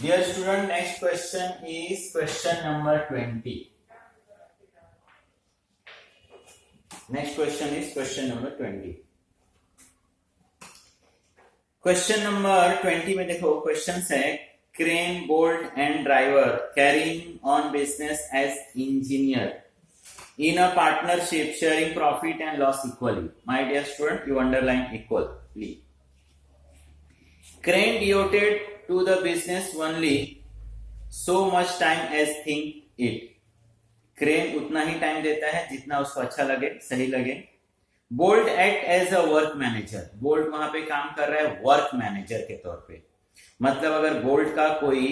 Dear student, next question is question number 20. Next question is question number 20. Question number 20 में देखो question है crane bolt and driver carrying on business as engineer in a partnership sharing profit and loss equally. My dear student, you underline equally. Crane devoted to the business only so much time as think it. Crane उतना ही time देता है जितना उसको अच्छा लगे, सही लगे. Bolt act as a work manager. Bolt वहां पे काम कर रहा है वर्क मैनेजर के तौर पे. मतलब अगर बोल्ट का कोई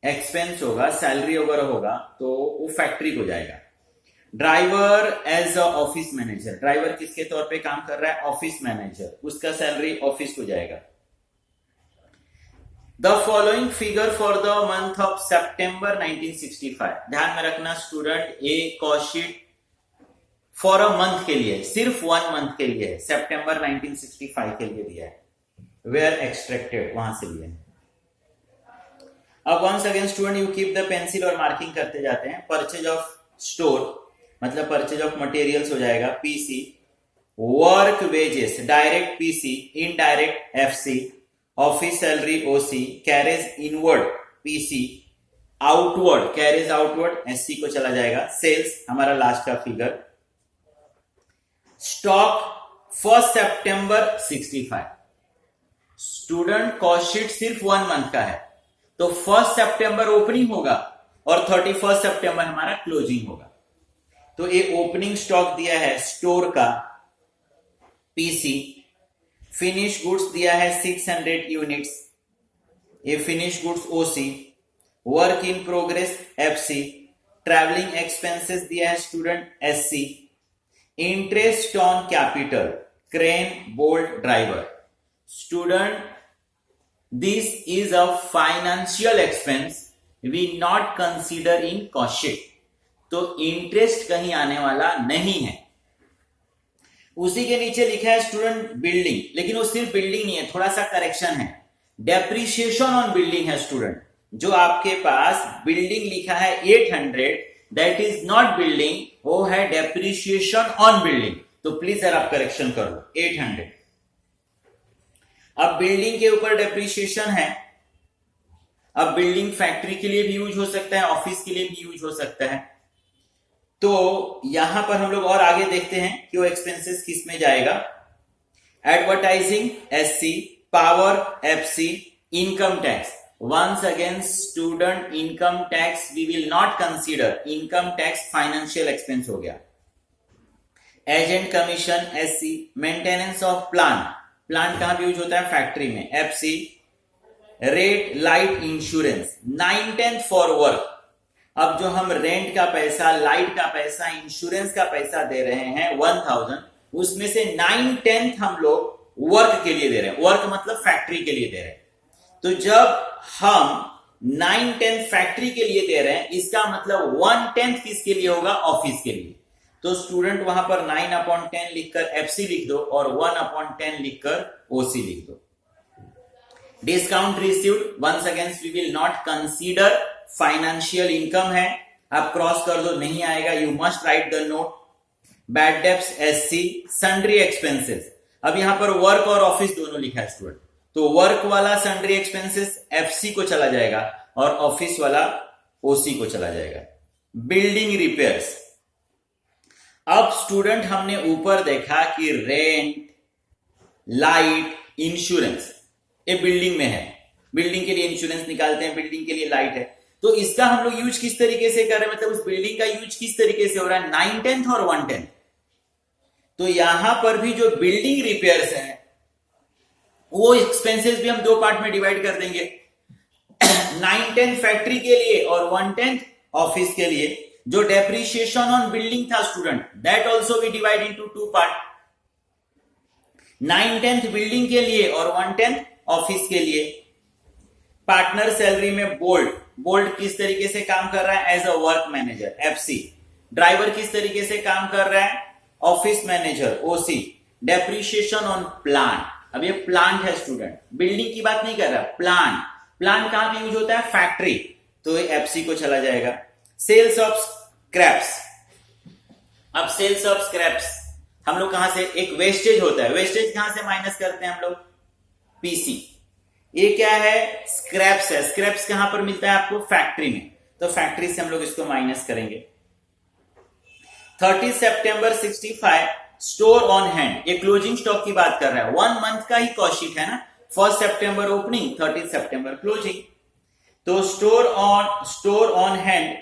एक्सपेंस होगा, सैलरी वगैरह होगा, तो वो फैक्ट्री को जाएगा. Driver as a office manager. Driver किसके तौर पे काम कर रहा है? Office manager. उसका सैलरी ऑफिस को जाएगा. The following figure for the month of September 1965. ध्यान में रखना स्टूडेंट, ये cost sheet for a month के लिए, सिर्फ 1 मंथ के लिए है. सितंबर 1965 के लिए दिया है. वेयर एक्सट्रैक्टेड, वहां से लिया है. अब once again student you keep the pencil और मार्किंग करते जाते हैं. परचेज ऑफ स्टोर मतलब परचेज ऑफ मटेरियल्स हो जाएगा PC. Work wages direct PC, indirect FC. Office salary OC. Carriage inward PC. Outward carriage outward SC को चला जाएगा. सेल्स हमारा लास्ट का फिगर. स्टॉक 1 सितंबर 65. स्टूडेंट कॉस्ट शीट सिर्फ 1 मंथ का है, तो 1 सितंबर ओपनिंग होगा और 31 सितंबर हमारा क्लोजिंग होगा. तो ये ओपनिंग स्टॉक दिया है स्टोर का पीसी. फिनिश गुड्स दिया है 600 यूनिट्स. ये finish goods OC. Work in progress FC. Travelling expenses दिया है student SC. Interest on capital crane bolt driver. Student, this is a financial expense, we not consider in cost sheet. तो interest कहीं आने वाला नहीं है. उसी के नीचे लिखा है स्टूडेंट बिल्डिंग, लेकिन वो सिर्फ बिल्डिंग नहीं है, थोड़ा सा करेक्शन है. डेप्रिसिएशन ऑन बिल्डिंग है स्टूडेंट. जो आपके पास बिल्डिंग लिखा है 800, दैट इज नॉट बिल्डिंग, वो है डेप्रिसिएशन ऑन बिल्डिंग. तो प्लीज सर आप करेक्शन कर लो. 800. अब बिल्डिंग के ऊपर डेप्रिसिएशन है. अब बिल्डिंग फैक्ट्री के लिए भी यूज हो सकता है, ऑफिस के लिए भी यूज हो सकता है. तो यहां पर हम लोग और आगे देखते हैं कि वो एक्सपेंसेस किस में जाएगा. Advertising SC. Power FC. Income tax. Once again student, income tax we will not consider. Income tax financial expense हो गया. Agent commission SC. Maintenance of plant. Plant कहां पे यूज होता है? फैक्ट्री में. FC. Rate light insurance 9/10 for work. अब जो हम रेंट का पैसा, लाइट का पैसा, इंश्योरेंस का पैसा दे रहे हैं 1000, उसमें से 9/10 हम लोग वर्क के लिए दे रहे हैं. वर्क मतलब फैक्ट्री के लिए दे रहे हैं. तो जब हम 9/10 फैक्ट्री के लिए दे रहे हैं, इसका मतलब 1/10 किसके लिए होगा? ऑफिस के लिए. तो स्टूडेंट वहां पर 9/10 लिखकर एफसी लिख दो और 1/10 लिखकर ओसी लिख दो. Discount received, once again we will not consider. Financial income है, आप क्रॉस कर दो, नहीं आएगा. You must write the note. Bad debts SC. Sundry expenses. अब यहां पर वर्क और ऑफिस दोनों लिखा है स्टूडेंट, तो वर्क वाला सन्ड्री एक्सपेंसेस एफसी को चला जाएगा और ऑफिस वाला ओसी को चला जाएगा. Building repairs. अब स्टूडेंट हमने ऊपर देखा कि रेंट, लाइट, इंश्योरेंस ये बिल्डिंग में है. बिल्डिंग के लिए इंश्योरेंस निकालते हैं, बिल्डिंग के लिए लाइट है. तो इसका हम लोग यूज किस तरीके से कर रहे हैं, मतलब उस बिल्डिंग का यूज किस तरीके से हो रहा है? 9/10 और 1/10. तो यहां पर भी जो बिल्डिंग रिपेयर्स है वो एक्सपेंसेस भी हम 2 पार्ट में डिवाइड कर देंगे. 9/10 फैक्ट्री के लिए और 1/10 ऑफिस के लिए. जो डेप्रिसिएशन ऑन बिल्डिंग था student, that also we divide into 2 part. 9/10 building के लिए और 1/10 ऑफिस के लिए. पार्टनर सैलरी में बोल्ट. बोल्ट किस तरीके से काम कर रहा है? As a work manager FC. Driver किस तरीके से काम कर रहा है? Office manager OC. Depreciation on plant. अब ये प्लांट है स्टूडेंट, बिल्डिंग की बात नहीं कर रहा, प्लांट. प्लांट कहां पे यूज होता है? फैक्ट्री, तो एफसी को चला जाएगा। सेल्स ऑफ स्क्रैप्स, अब सेल्स ऑफ स्क्रैप्स हम लोग कहां से, एक वेस्टेज होता है, वेस्टेज कहां से माइनस करते हैं हम लोग? पीसी। ये क्या है? स्क्रैप्स है। स्क्रैप्स कहां पर मिलता है आपको? फैक्ट्री में, तो फैक्ट्री से हम लोग इसको माइनस करेंगे। 30 सितंबर 65 स्टोर ऑन हैंड, ये क्लोजिंग स्टॉक की बात कर रहा है, 1 मंथ का ही कॉस्ट शीट है ना। 1 सितंबर ओपनिंग, 30 सितंबर क्लोजिंग, तो स्टोर ऑन हैंड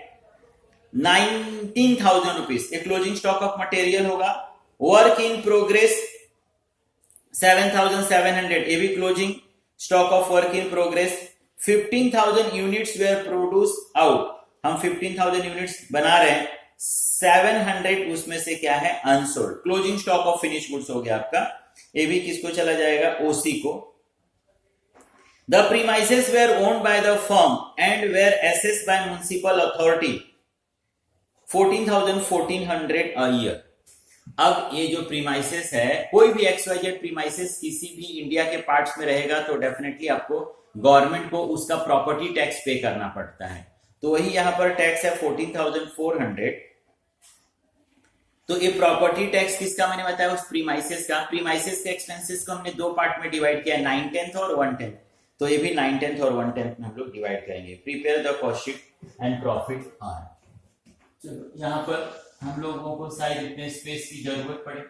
19,000 रुपीज, ये क्लोजिंग स्टॉक ऑफ मटेरियल होगा। वर्क इन प्रोग्रेस 7,700, ये भी closing stock of work in progress. 15,000 units were produce out, हम 15,000 यूनिट्स बना रहे हैं, 700 उसमें से क्या है? Unsold. Closing stock of finish goods हो गया आपका, ये भी किसको चला जाएगा? ओसी को। The premises were owned by the firm and were assessed by municipal authority 14,400 a year. अब ये जो प्रीमाइसेस है, कोई भी XYZ प्रीमाइसेस किसी भी इंडिया के पार्ट्स में रहेगा तो डेफिनेटली आपको गवर्नमेंट को उसका प्रॉपर्टी टैक्स पे करना पड़ता है, तो वही यहां पर टैक्स है 14,400। तो ये प्रॉपर्टी टैक्स किसका मैंने बताया? उस प्रीमाइसेस का। प्रीमाइसेस के एक्सपेंसेस को हमने दो पार्ट में डिवाइड किया, 9/10 और 1/10, तो ये भी 9/10 और 1/10 में हम लोग डिवाइड करेंगे। Prepare the cost sheet and profit earn. चलो यहां पर हम लोगों को शायद इतने स्पेस की जरूरत पड़े।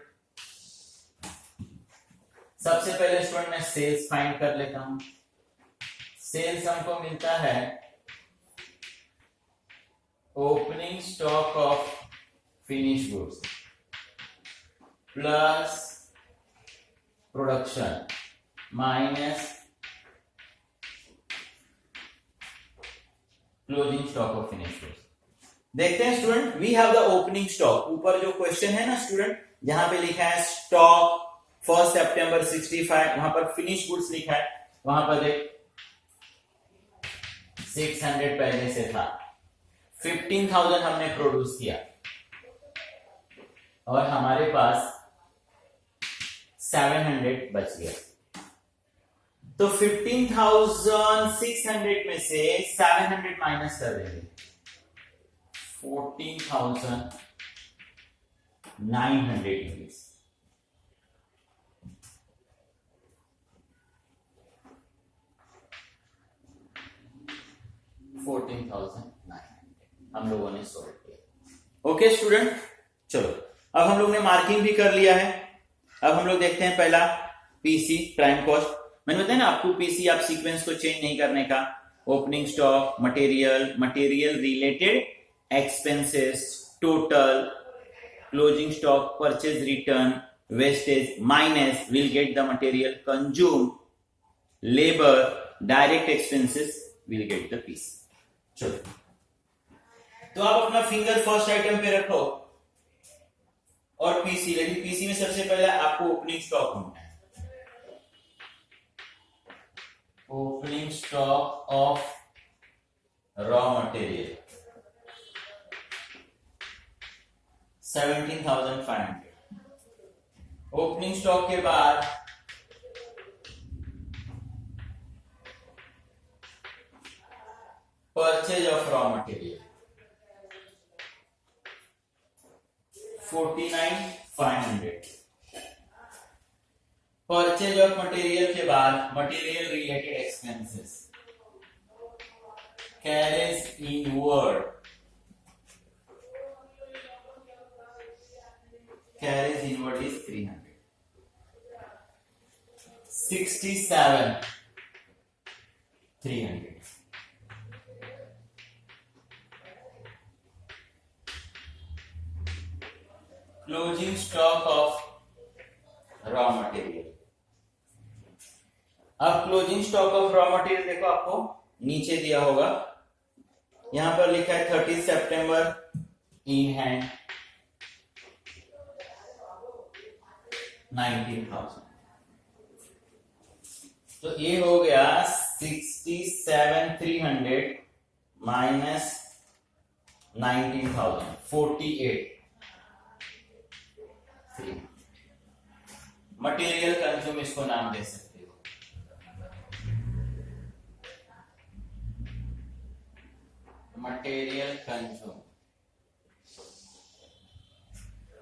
सबसे पहले स्टूडेंट मैं सेल्स फाइंड कर लेता हूं। सेल्स हमको मिलता है opening stock of finish goods plus production minus closing stock of finish goods. देखते हैं student, we have the opening stock. ऊपर जो क्वेश्चन है ना स्टूडेंट, जहां पे लिखा है स्टॉक 1 सितंबर 65, वहां पर फिनिश गुड्स लिखा है, वहां पर देख 600 पहले से था, 15,000 हमने प्रोड्यूस किया और हमारे पास 700 बच गया। तो 15,600 में से 700 माइनस कर देंगे, 14,900 यूनिट्स। हम लोगों ने सॉल्व किया। ओके स्टूडेंट, चलो अब हम लोग ने मार्किंग भी कर लिया है। अब हम लोग देखते हैं पहला पीसी, प्राइम कॉस्ट। मैंने बताया ना आपको, पीसी आप सीक्वेंस को चेंज नहीं करने का। Opening stock, material related expenses, total, closing stock, purchase return, wastage minus will get the material consume, labour, direct expenses will get the PC. चलो तो आप अपना फिंगर फर्स्ट आइटम पे रखो और पीसी, लेकिन पीसी में सबसे पहले आपको ओपनिंग स्टॉक ढूंढना है। Opening stock of raw material 17,500। Opening stock के बाद purchase of raw material 49,500। Purchase of material के बाद material related expenses, carriage inward, carriage inward is 300, 67,300। Closing stock of raw material. अब closing stock of raw material देखो, आपको नीचे दिया होगा, यहां पर लिखा है 30 सितंबर इन हैंड 19,000। तो ये हो गया 67,300 माइनस 19,000, 48,300। मटेरियल कंज्यूम इसको नाम दे सकते हो। Material consume.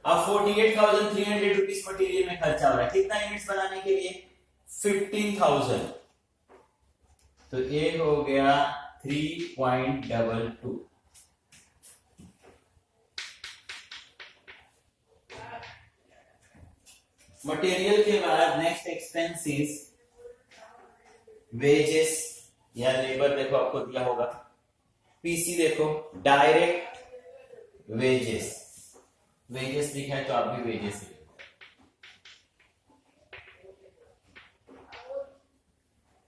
अब 48,300 रुपीज मटेरियल में खर्चा हो रहा है, कितना यूनिट्स बनाने के लिए? 15,000। तो ये हो गया 3.22। मटेरियल के बाद नेक्स्ट एक्सपेंसेस, वेजेस या लेबर, देखो आपको दिया होगा। पीसी देखो, डायरेक्ट वेजेस, वेजेस लिखा है तो आप भी वेजेस लिखो।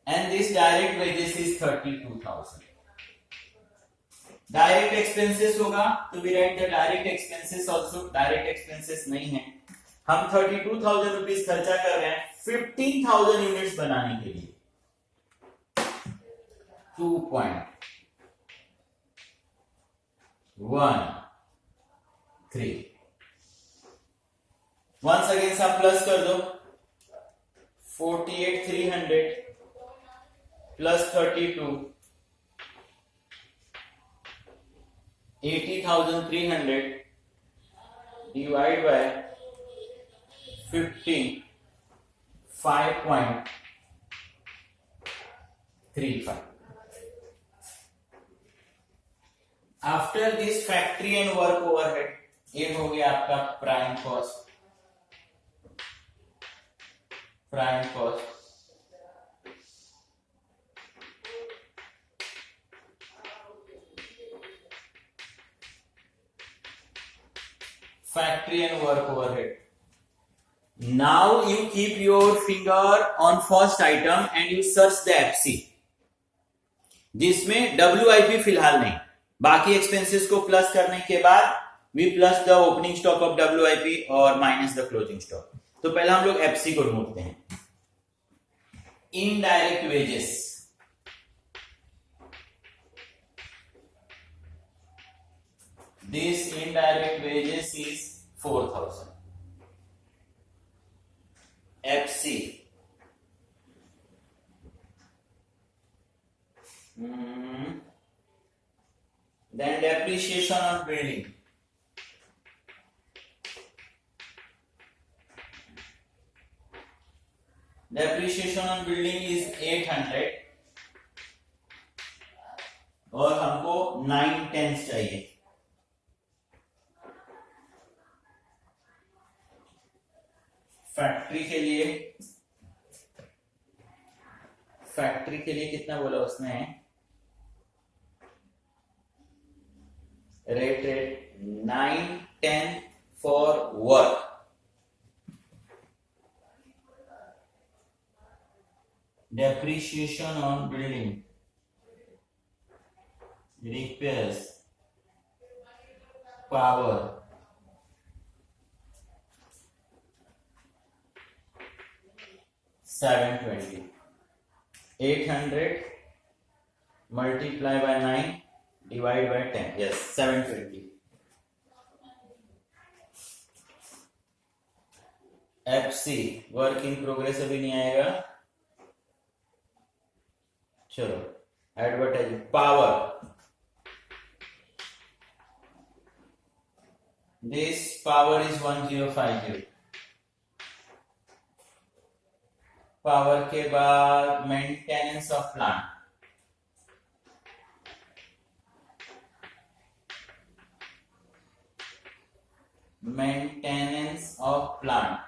And this direct wages is 32,000. Direct expenses होगा तो we write the direct expenses also. Direct expenses नहीं है, हम 32,000 रुपीज खर्चा कर रहे हैं 15,000 यूनिट्स बनाने के लिए। 2.13 वंस अगेन सब प्लस कर दो। 48,300 plus 32, 80,300 divide by 15, 5.35। After this factory and work overhead, ये हो गया आपका prime cost. Prime cost factory and work overhead. Now you keep your finger on first item and you search the FC, जिसमें WIP फिलहाल नहीं, बाकी expenses को plus करने के बाद we plus the opening stock of WIP और minus the closing stock। तो पहले हम लोग FC को ढूंढते हैं। Indirect wages, this indirect wages is 4,000। FC then depreciation on building, depreciation on building is 800 और हमको 9/10 चाहिए। फैक्ट्री के लिए कितना बोला उसने? Rate 9/10 for work. Depreciation on building, repairs, power, $720। 800 multiply by 9 divide by 10, yes, 720। FC work in progress अभी नहीं आएगा, चलो advertising. Power, this power is 1050। Power के बाद maintenance of plant, maintenance of plant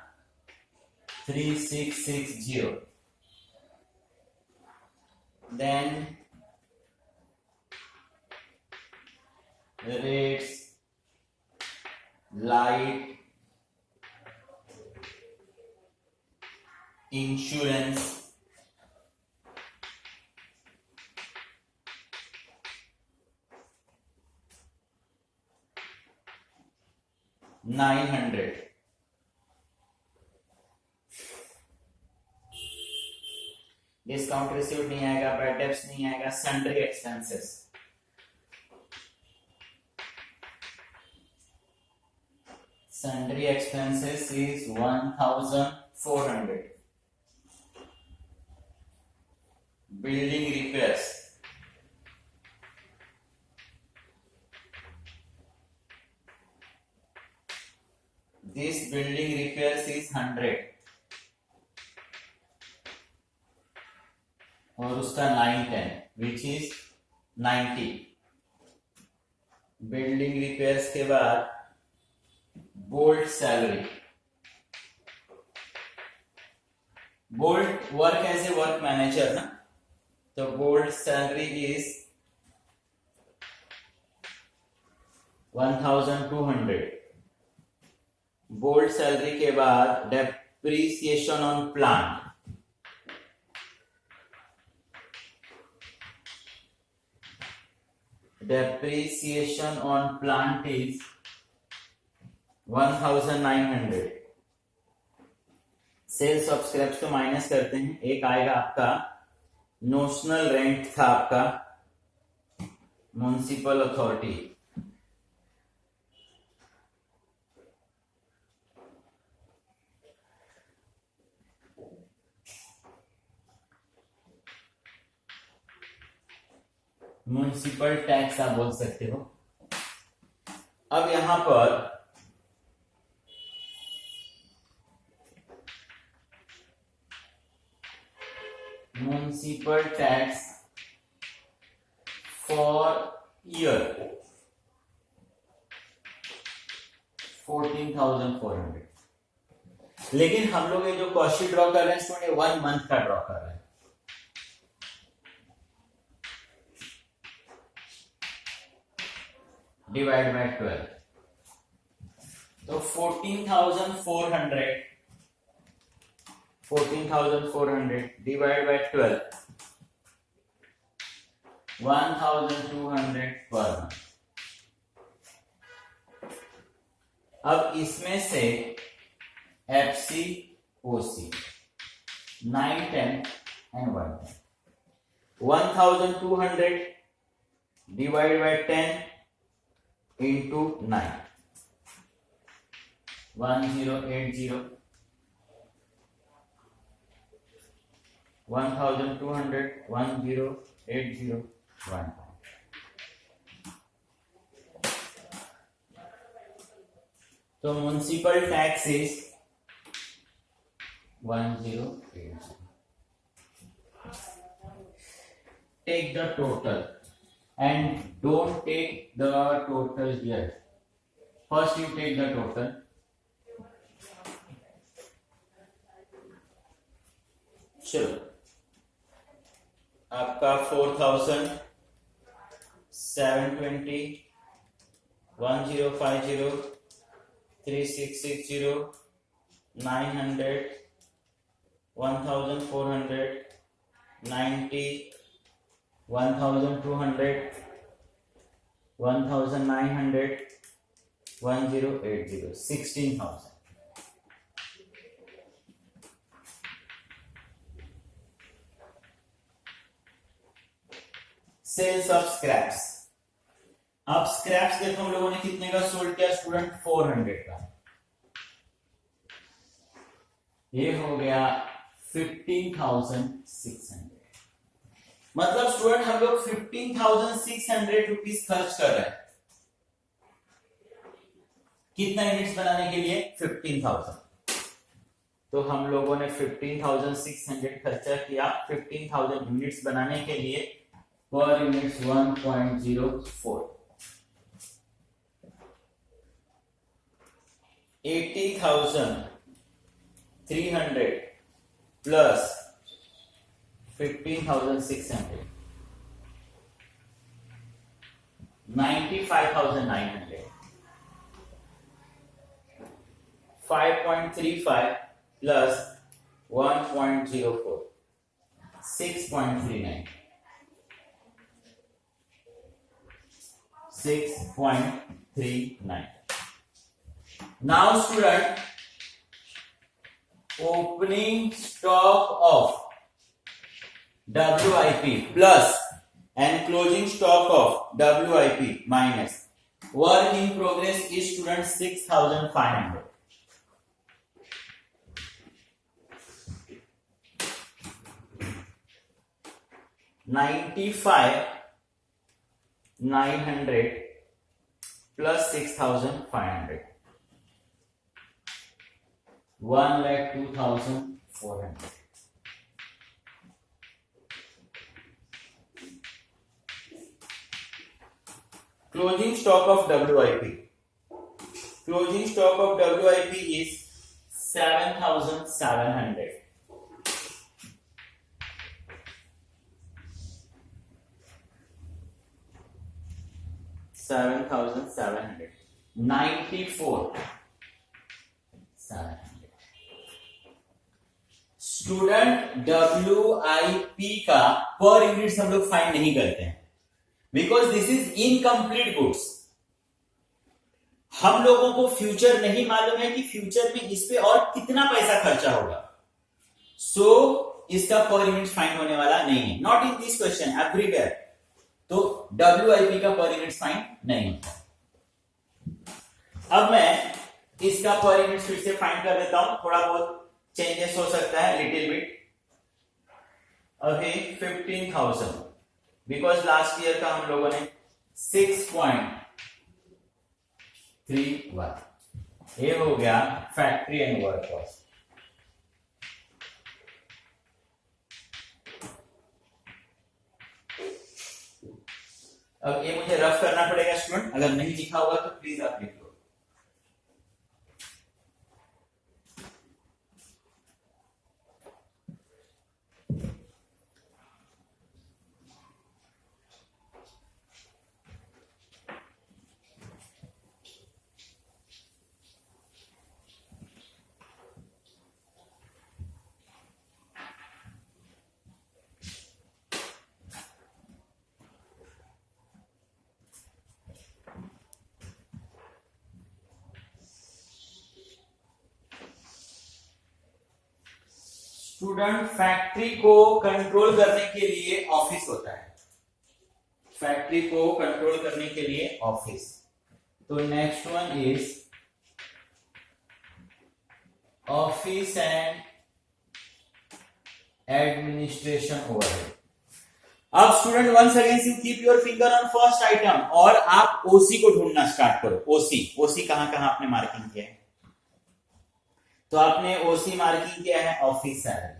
3660। Then rates, light, insurance, $900। Discount received नहीं आएगा, bad debts नहीं आएगा, sundry expenses, sundry expenses is 1,400। Building repairs और उसका 910 विच इज 90। बिल्डिंग रिपेयर्स के बाद bolt salary, bolt work as a work manager ना, तो bolt salary is 1200। Bolt salary के बाद depreciation on plant, depreciation on plant is 1900। Sales of scraps को minus करते हैं, एक आएगा आपका नोशनल रेंट था आपका म्युनिसिपल अथॉरिटी, म्युनिसिपल टैक्स आप बोल सकते हो। अब यहां पर म्युनिसिपल टैक्स फॉर ईयर 14,400, लेकिन हम लोग ये जो कॉस्ट ड्रॉ कर रहे हैं इसमें 1 मंथ का ड्रॉ कर रहे हैं, डिवाइड बाय 12, तो 14,400 डिवाइड बाय 12, 1,200 पर मंथ। अब इसमें से FC OC 9, 10 and 1, 1,200 divide by 10 into 9, 1080, 1,200 1080 1 pound। तो municipal tax is 1080। Take the total and don't take the total here. First you take the total. चलो आपका 4,720, 1050, 3660, 900, 1,400, 90, 1,200, 1,900, 1080, 16,000। सेल्स ऑफ स्क्रैप्स, अब scraps देखो हम लोगों ने कितने का सोल्ड किया स्टूडेंट, 400 का, ये हो गया 15,600। मतलब स्टूडेंट हम लोग 15,600 रुपीज खर्च कर रहे हैं, कितना यूनिट्स बनाने के लिए, 15,000। तो हम लोगों ने 15,600 खर्चा किया 15,000 यूनिट्स बनाने के लिए, पर units 1.04, 80,300 plus 15,600, 95,900, 5.35 plus 1.04, 6.39, 6.39। Now student, opening stock of WIP plus and closing stock of WIP minus work in progress is student 6,500। $95,900 plus 6,500, 1,02,400। Closing stock of WIP. Closing stock of WIP is 7,700. 7,700. 94. 700. Student WIP का per unit हम लोग find नहीं करते हैं because this is incomplete goods. हम लोगों को future नहीं मालूम है कि फ्यूचर में इस पे और कितना पैसा खर्चा होगा. सो इसका पर यूनिट फाइंड होने वाला नहीं है. Not in this question, everywhere. तो WIP का पर यूनिट फाइंड नहीं होता. अब मैं इसका पर यूनिट फिर से फाइंड कर देता हूं. थोड़ा बहुत चेंजेस हो सकता है, लिटिल बिट. अभी 15,000 बिकॉज लास्ट ईयर का हम लोगों ने 6.31. ये हो गया फैक्ट्री एंड वर्क कॉस्ट. अब ये मुझे रफ करना पड़ेगा स्टूडेंट. अगर नहीं लिखा होगा तो प्लीज आप लिख लो. स्टूडेंट, फैक्ट्री को कंट्रोल करने के लिए ऑफिस होता है. फैक्ट्री को कंट्रोल करने के लिए ऑफिस. तो next one is office and administration overhead. अब student once again you keep your finger on first item और आप ओसी को ढूंढना स्टार्ट करो. ओसी कहां कहां आपने मार्किंग किया है? तो आपने ओसी मार्किंग किया है office salary.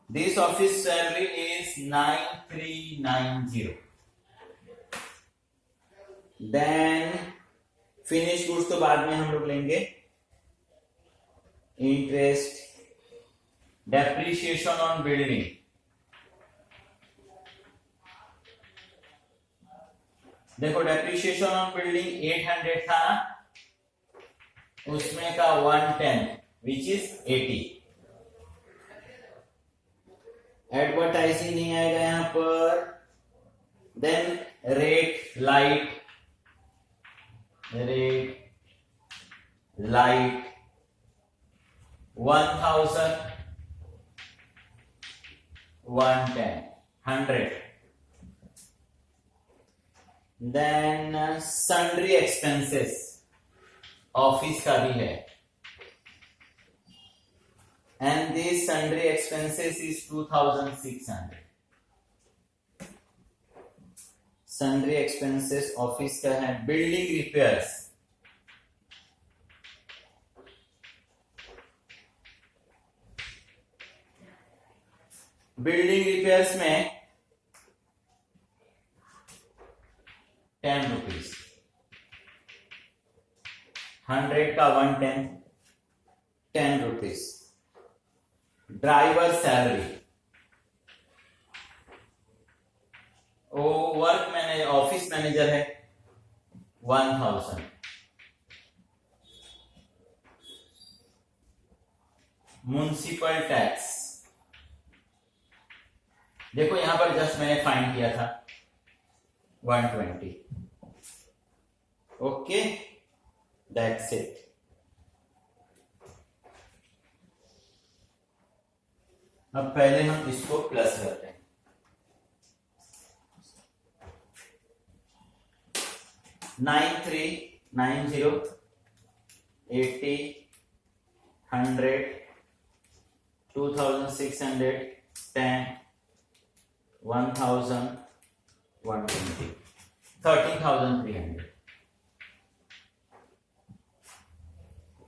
This office salary is 9390. Then finish goods तो बाद में हम लोग लेंगे. Interest, depreciation on building. देखो डेप्रिसिएशन ऑन बिल्डिंग 800 था, उसमें का 110 विच इज 80. एडवर्टाइजिंग नहीं आएगा यहां पर. Then rate light 1000, 110, 100. Then sundry expenses office का भी है. And this sundry expenses is 2600. Sundry expenses office का है. बिल्डिंग रिपेयर्स, बिल्डिंग रिपेयर्स में 10 रुपीज. 100 का 110, 10 रुपीज. ड्राइवर सैलरी, वो वर्क मैनेजर ऑफिस मैनेजर है 1000. म्युनिसिपल टैक्स, देखो यहां पर जस्ट मैंने फाइंड किया था 120. Okay, that's it. अब पहले हम इसको प्लस करते हैं. नाइन 90, 80, 100, 2600, 10, 1000, 120, 13,300.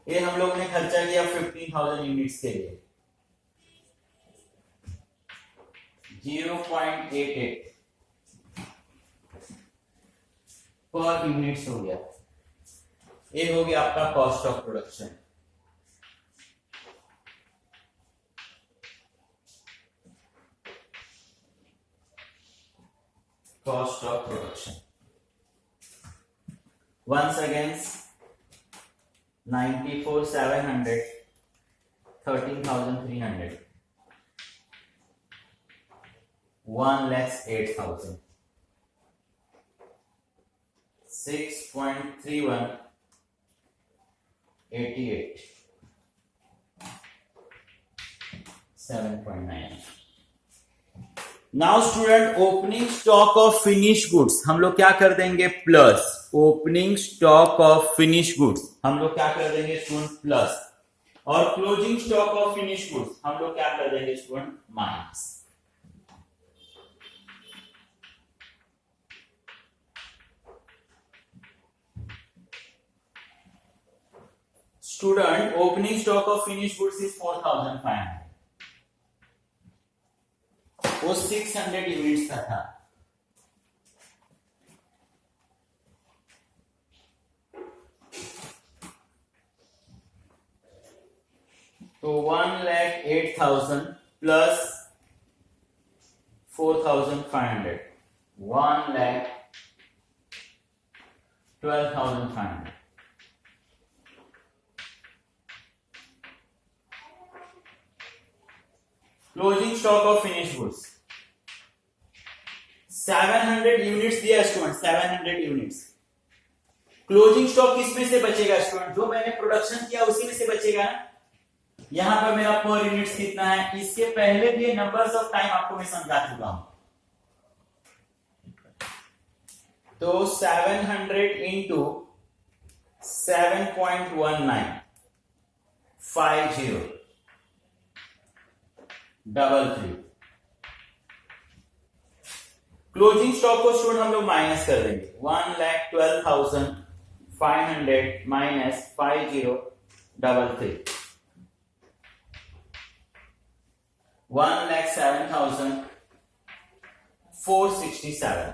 ये हम लोग ने खर्चा किया 15,000 यूनिट्स के लिए. 0.88 पर यूनिट्स हो गया। ये हो गया आपका cost of production. Cost of production. Once again, 94,700, 13,300, 1,08,000, 6.31, 88, 7.9। Now student, opening stock of finish goods हम लोग क्या कर देंगे plus, opening stock of finish goods हम लोग क्या कर देंगे स्टूडेंट प्लस, और closing stock of finish goods हम लोग क्या कर देंगे student minus. Student, opening stock of finish goods is 4,500, वो 600 यूनिट्स का था। तो 1,08,000 plus 4,500, 1,12,500। Closing stock of finish goods 700 units दिया स्टूडेंट, 700 यूनिट्स। क्लोजिंग स्टॉक किसमें से बचेगा स्टूडेंट, जो मैंने प्रोडक्शन किया उसी में से बचेगा। यहां पर मेरा पर यूनिट्स कितना है, इसके पहले भी नंबर्स ऑफ टाइम आपको मैं समझा चुका हूं। तो 700 इंटू 7.1950 33। क्लोजिंग स्टॉक को स्टूडेंट हम लोग माइनस कर देंगे, 1,12,500 माइनस 5033, 1,07,467।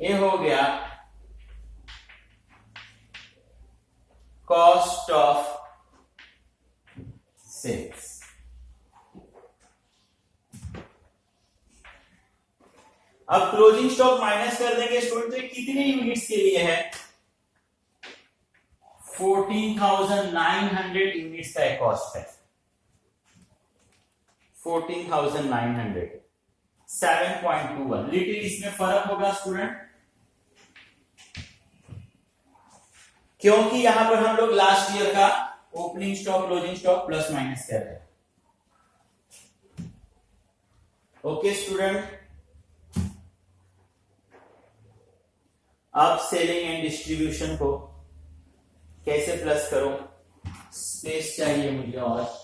ये हो गया कॉस्ट ऑफ सेल्स। अब क्लोजिंग स्टॉक माइनस कर देंगे स्टूडेंट, तो कितने यूनिट्स के लिए है, 14,900 यूनिट्स का कॉस्ट है, 14,900, 7.21। लिटिल इसमें फर्क होगा स्टूडेंट, क्योंकि यहां पर हम लोग लास्ट ईयर का opening stock closing stock plus minus कर रहे हैं। ओके स्टूडेंट, अब सेलिंग एंड डिस्ट्रीब्यूशन को कैसे प्लस करूं, स्पेस चाहिए मुझे और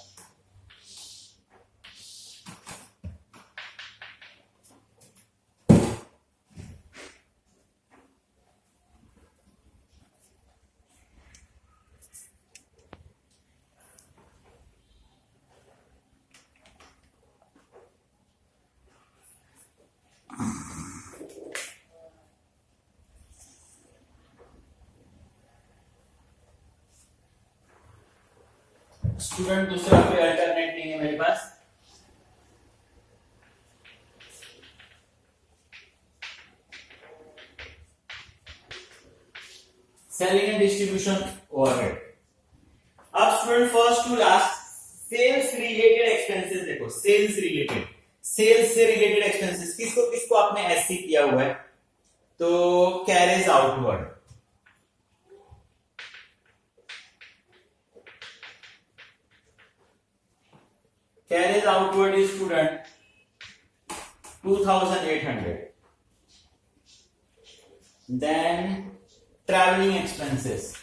स्टूडेंट दूसरा कोई अल्टरनेट नहीं है मेरे पास। Selling and distribution overhead. अब student first to last sales related expenses देखो, सेल्स रिलेटेड, सेल्स से रिलेटेड एक्सपेंसेस किसको किसको आपने एससी किया हुआ है, तो carriage outward, carriage outward is student 2,800. Then traveling expenses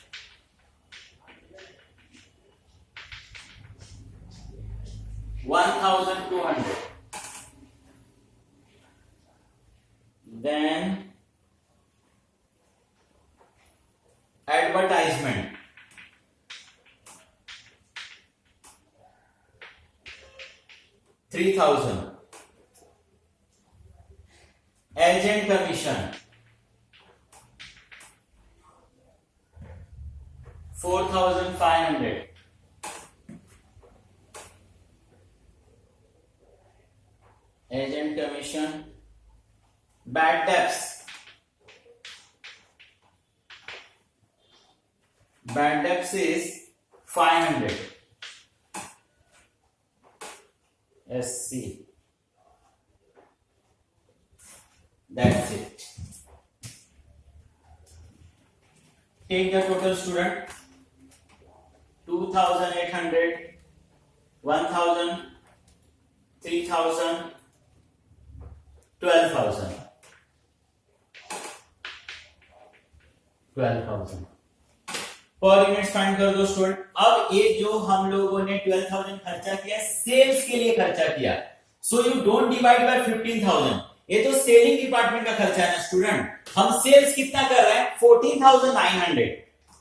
1,200. Then advertisement 3,000. Agent commission 4,500, agent commission, bad debts, bad debts is 500 SC. That's it. Take the total, student. 2,800, 1,000, 3,000, 12,000. 12,000 per unit find कर दो student. अब ये जो हम लोगों ने 12,000 खर्चा किया, सेल्स के लिए खर्चा किया, so you don't divide by 15,000। ये तो सेलिंग डिपार्टमेंट का खर्चा है ना स्टूडेंट। हम सेल्स कितना कर रहे हैं 14,900,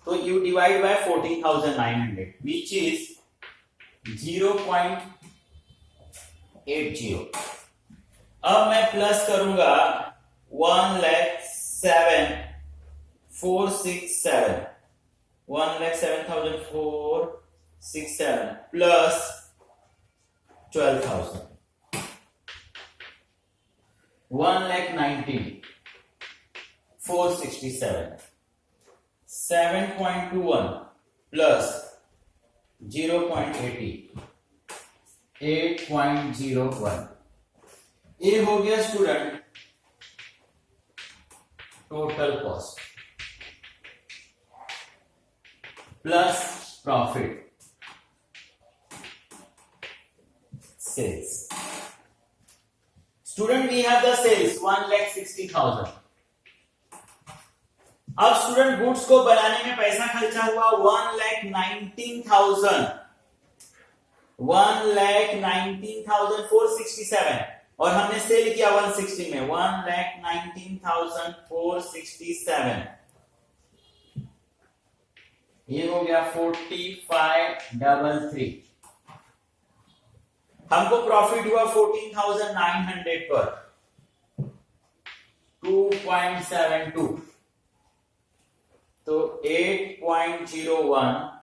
तो you divide by 14,900 which is 0.80। अब मैं प्लस करूंगा 1,07,467 1,07,467 प्लस 12,000 1,19,467 7.21 प्लस 0.80 8.01। ये हो गया student total cost plus profit sales। Student, we have the sales 1,60,000। अब स्टूडेंट गुड्स को बनाने में पैसा खर्चा हुआ 1,19,000 1,19,467 और हमने सेल किया 160 में 1,19,467। ये हो गया 4533। हमको प्रॉफिट हुआ 14,900 पर 2.72, तो 8.01